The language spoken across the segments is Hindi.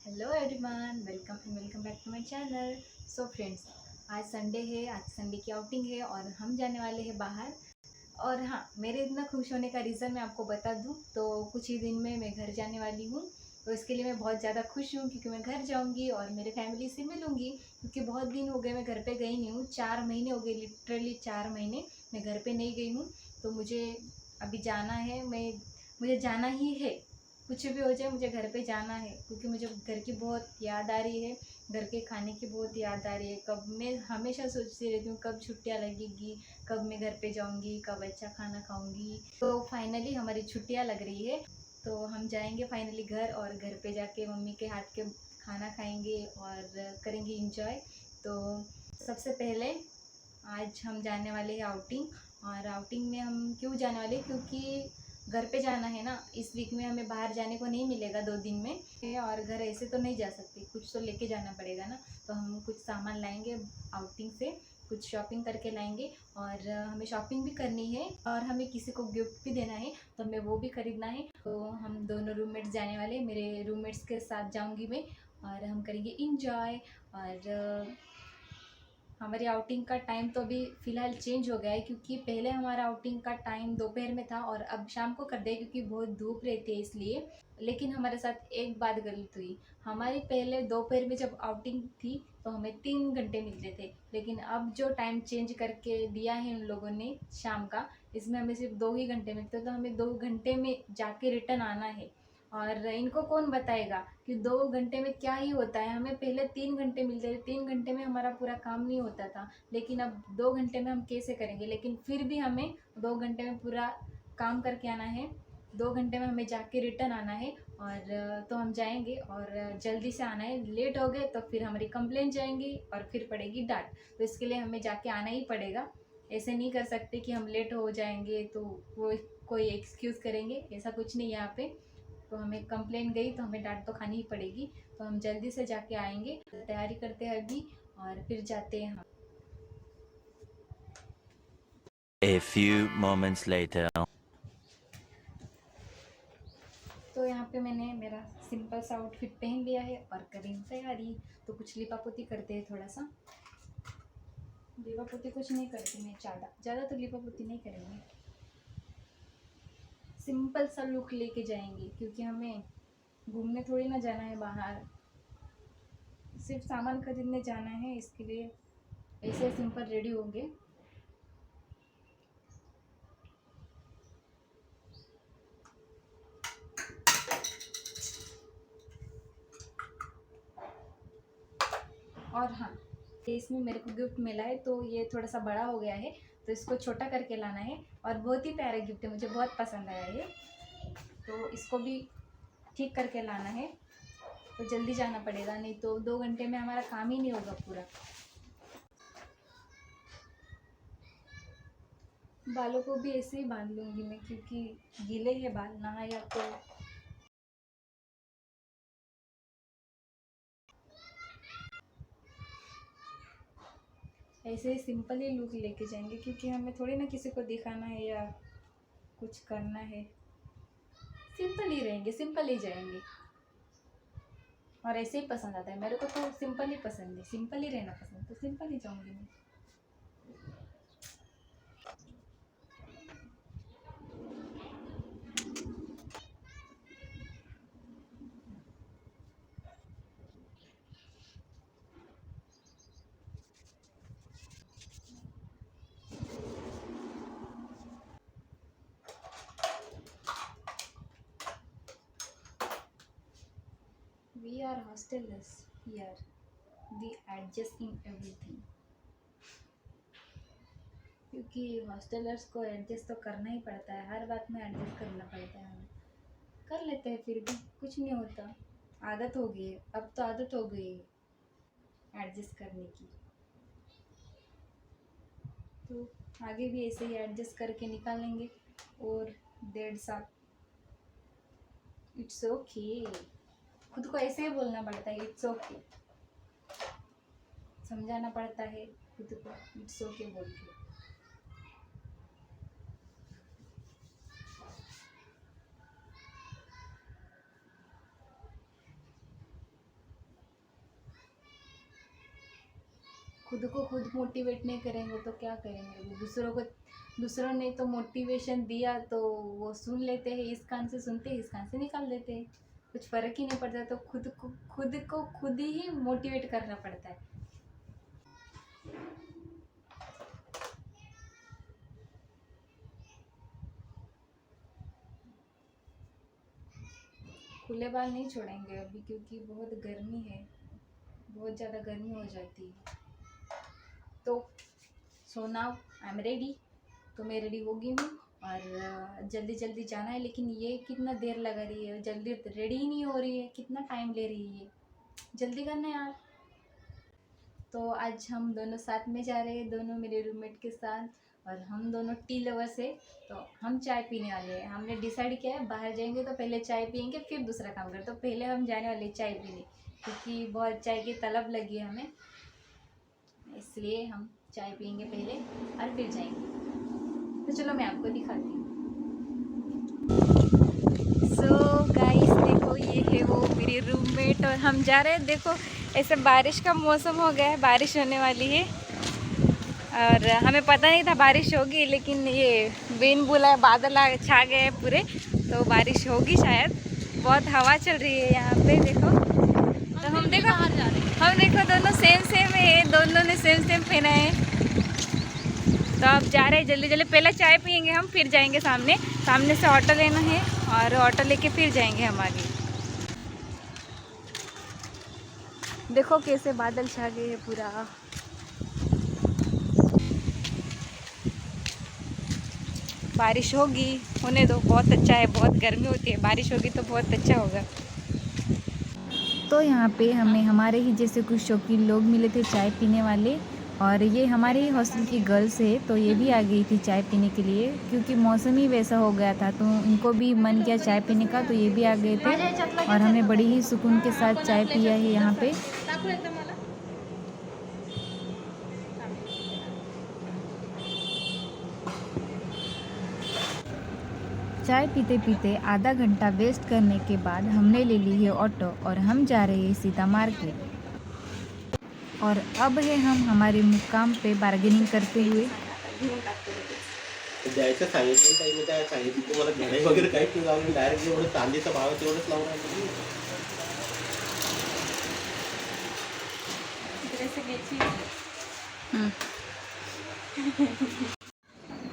Hello everyone, welcome back to my channel. So friends, आज संडे है। आज संडे की आउटिंग है और हम जाने वाले हैं बाहर। और हाँ, मेरे इतना खुश होने का रीज़न मैं आपको बता दूं तो कुछ ही दिन में मैं घर जाने वाली हूँ। तो इसके लिए मैं बहुत ज़्यादा खुश हूँ क्योंकि मैं घर जाऊँगी और मेरे फैमिली से मिलूँगी। क्योंकि बहुत दिन हो गए मैं घर पे गई नहीं हूँ, 4 महीने हो गए, लिटरली 4 महीने मैं घर पे नहीं गई हूँ। तो मुझे अभी जाना है, मुझे जाना ही है। कुछ भी हो जाए मुझे घर पे जाना है क्योंकि मुझे घर की बहुत याद आ रही है। घर के खाने की बहुत याद आ रही है। कब मैं हमेशा सोचती रहती हूँ कब छुट्टियाँ लगेगी, कब मैं घर पे जाऊँगी, कब अच्छा खाना खाऊँगी। तो फाइनली हमारी छुट्टियाँ लग रही है। तो हम जाएंगे फाइनली घर और घर पे जाके मम्मी के हाथ के खाना खाएंगे और करेंगे इंजॉय। तो सबसे पहले आज हम जाने वाले हैं आउटिंग। और आउटिंग में हम क्यों जाने वाले, क्योंकि घर पे जाना है ना। इस वीक में हमें बाहर जाने को नहीं मिलेगा 2 दिन में। और घर ऐसे तो नहीं जा सकते, कुछ तो लेके जाना पड़ेगा ना। तो हम कुछ सामान लाएंगे आउटिंग से, कुछ शॉपिंग करके लाएंगे। और हमें शॉपिंग भी करनी है और हमें किसी को गिफ्ट भी देना है, तो हमें वो भी खरीदना है। तो हम दोनों रूममेट्स जाने वाले, मेरे रूममेट्स के साथ जाऊंगी मैं। और हम करेंगे इंजॉय। और हमारी आउटिंग का टाइम तो अभी फ़िलहाल चेंज हो गया है, क्योंकि पहले हमारा आउटिंग का टाइम दोपहर में था और अब शाम को कर दिया क्योंकि बहुत धूप रहती है इसलिए। लेकिन हमारे साथ एक बात गलत हुई। हमारी पहले दोपहर में जब आउटिंग थी तो हमें 3 घंटे मिलते थे, लेकिन अब जो टाइम चेंज करके दिया है उन लोगों ने शाम का, इसमें हमें सिर्फ 2 ही घंटे मिलते। तो हमें 2 घंटे में जाके रिटर्न आना है। और इनको कौन बताएगा कि 2 घंटे में क्या ही होता है। हमें पहले 3 घंटे मिलते थे, 3 घंटे में हमारा पूरा काम नहीं होता था। लेकिन अब 2 घंटे में हम कैसे करेंगे, लेकिन फिर भी हमें 2 घंटे में पूरा काम करके आना है। 2 घंटे में हमें जाके रिटर्न आना है। और तो हम जाएंगे और जल्दी से आना है। लेट हो गए तो फिर हमारी कंप्लेंट जाएंगी और फिर पड़ेगी डांट। तो इसके लिए हमें जाके आना ही पड़ेगा। ऐसे नहीं कर सकते कि हम लेट हो जाएंगे तो वो कोई एक्सक्यूज़ करेंगे, ऐसा कुछ नहीं है यहाँ पे। तो हमें कंप्लेन गई तो हमें डांट तो खानी ही पड़ेगी। तो हम जल्दी से जाके आएंगे, तैयारी करते हैं अभी और फिर जाते हैं हम। A few moments later. तो यहाँ पे मैंने मेरा सिंपल सा आउटफिट पहन लिया है और करें तैयारी। तो कुछ लिपापोती करते हैं थोड़ा सा। लिपापोती कुछ नहीं करती मैं, ज़्यादा ज़्यादा तो लिपापोती नहीं करेंगे। सिंपल सा लुक लेके जाएंगे क्योंकि हमें घूमने थोड़ी ना जाना है बाहर, सिर्फ सामान खरीदने जाना है। इसके लिए ऐसे सिंपल रेडी होंगे। और हाँ, ये इसमें मेरे को गिफ्ट मिला है तो ये थोड़ा सा बड़ा हो गया है, तो इसको छोटा करके लाना है। और बहुत ही प्यारा गिफ्ट है, मुझे बहुत पसंद आया ये। तो इसको भी ठीक करके लाना है। तो जल्दी जाना पड़ेगा, नहीं तो 2 घंटे में हमारा काम ही नहीं होगा पूरा। बालों को भी ऐसे ही बांध लूँगी मैं क्योंकि गीले हैं बाल, नहाया तो। ऐसे ही सिंपल ही लुक लेके जाएंगे क्योंकि हमें थोड़ी ना किसी को दिखाना है या कुछ करना है। सिंपल ही रहेंगे, सिंपल ही जाएंगे। और ऐसे ही पसंद आता है मेरे को, तो सिंपल ही पसंद है, सिंपल ही रहना पसंद है, तो सिंपल ही जाऊंगी मैं। We are hostelers here. We adjust in everything. क्योंकि हॉस्टलर्स को एडजस्ट तो करना ही पड़ता है, हर बात में एडजस्ट करना पड़ता है हमें। कर लेते हैं फिर भी, कुछ नहीं होता। आदत हो गई है, अब तो आदत हो गई है एडजस्ट करने की। तो आगे भी ऐसे ही एडजस्ट करके निकालेंगे। और 1.5 साल। It's okay. खुद को ऐसे ही बोलना पड़ता है, इट्स ओके। समझाना पड़ता है खुद को, इट्स ओके बोल के। खुद को खुद मोटिवेट नहीं करेंगे तो क्या करेंगे। दूसरों ने तो मोटिवेशन दिया तो वो सुन लेते हैं, इस कान से सुनते हैं, इस कान से निकाल देते हैं, कुछ फ़र्क ही नहीं पड़ता। तो खुद ही मोटिवेट करना पड़ता है। खुले बाल नहीं छोड़ेंगे अभी, क्योंकि बहुत गर्मी है, बहुत ज़्यादा गर्मी हो जाती है। तो so now I am ready. तो मैं रेडी हो गई हूँ और जल्दी जल्दी जाना है। लेकिन ये कितना देर लगा रही है, जल्दी रेडी ही नहीं हो रही है, कितना टाइम ले रही है, जल्दी करना यार। तो आज हम दोनों साथ में जा रहे हैं, दोनों मेरे रूममेट के साथ, और हम दोनों टी लवर्स है। तो हम चाय पीने वाले हैं। हमने डिसाइड किया है बाहर जाएंगे तो पहले चाय पियेंगे फिर दूसरा काम करें। तो पहले हम जाने वाले चाय पीने, क्योंकि बहुत चाय की तलब लगी है हमें, इसलिए हम चाय पियेंगे पहले और फिर जाएंगे। तो चलो मैं आपको दिखाती हूँ। सो गाइस देखो, ये है वो मेरी रूममेट और हम जा रहे हैं। देखो ऐसे बारिश का मौसम हो गया है, बारिश होने वाली है और हमें पता नहीं था बारिश होगी, लेकिन ये विंड बुला है, बादल छा गए हैं पूरे, तो बारिश होगी शायद। बहुत हवा चल रही है यहाँ पे देखो। तो हम देखो दोनों सेम है, दोनों ने सेम पहना है। तो अब जा रहे हैं जल्दी जल्दी, पहले चाय पियेंगे हम, फिर जाएंगे सामने से ऑटो लेना है और ऑटो लेके फिर जाएंगे हम आगे। देखो कैसे बादल छा गए हैं पूरा। बारिश होगी, होने दो, बहुत अच्छा है, बहुत गर्मी होती है, बारिश होगी तो बहुत अच्छा होगा। तो यहाँ पे हमें हमारे ही जैसे कुछ शौकीन लोग मिले थे चाय पीने वाले, और ये हमारे ही हॉस्टल की गर्ल्स है, तो ये भी आ गई थी चाय पीने के लिए, क्योंकि मौसम ही वैसा हो गया था तो इनको भी मन किया चाय पीने का, तो ये भी आ गए थे और हमने बड़ी ही सुकून के साथ चाय पिया है यहाँ पे। चाय पीते पीते आधा घंटा वेस्ट करने के बाद हमने ले ली है ऑटो और हम जा रहे हैं सीता मार्केट। और अब है हम हमारे मुकाम पे बार्गेनिंग करते हुए। द्यायचं सांगितलं टाइम काय सांगितलं तुम्हाला घडे वगैरे काही नाही लावून डायरेक्ट जेवढं चांदीचा भाव आहे तेवढंच लावून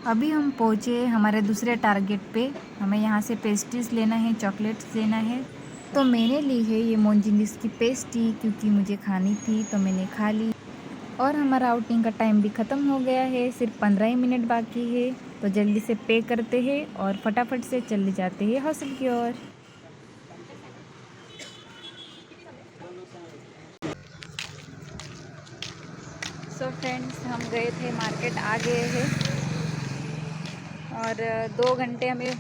अभी हम पहुँचे हमारे दूसरे टारगेट पे। हमें यहाँ से पेस्ट्रीज लेना है, चॉकलेट्स लेना है। तो मैंने ली है ये मोंजिनिस की पेस्ट्री, क्योंकि मुझे खानी थी तो मैंने खा ली। और हमारा आउटिंग का टाइम भी ख़त्म हो गया है, सिर्फ 15 ही मिनट बाकी है। तो जल्दी से पे करते हैं और फटाफट से चले जाते हैं हॉस्टल की ओर। सो फ्रेंड्स, हम गए थे मार्केट, आ गए हैं और 2 घंटे हमें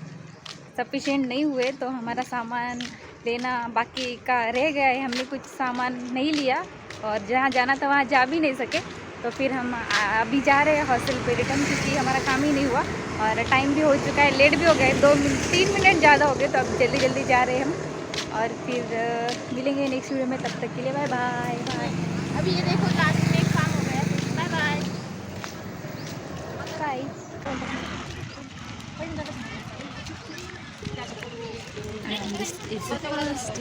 सफिशेंट नहीं हुए, तो हमारा सामान लेना बाकी का रह गया है। हमने कुछ सामान नहीं लिया और जहाँ जाना था वहाँ जा भी नहीं सके। तो फिर हम अभी जा रहे हैं हॉस्टल पे रिटर्न, क्योंकि हमारा काम ही नहीं हुआ और टाइम भी हो चुका है, लेट भी हो गए, 3 मिनट ज़्यादा हो गए। तो अब जल्दी जल्दी जा रहे हैं हम और फिर मिलेंगे नेक्स्ट वीडियो में। तब तक के लिए बाय बाय बाय। अभी ये देखो लास्ट में एक काम हो गया, bye bye bye. This is the first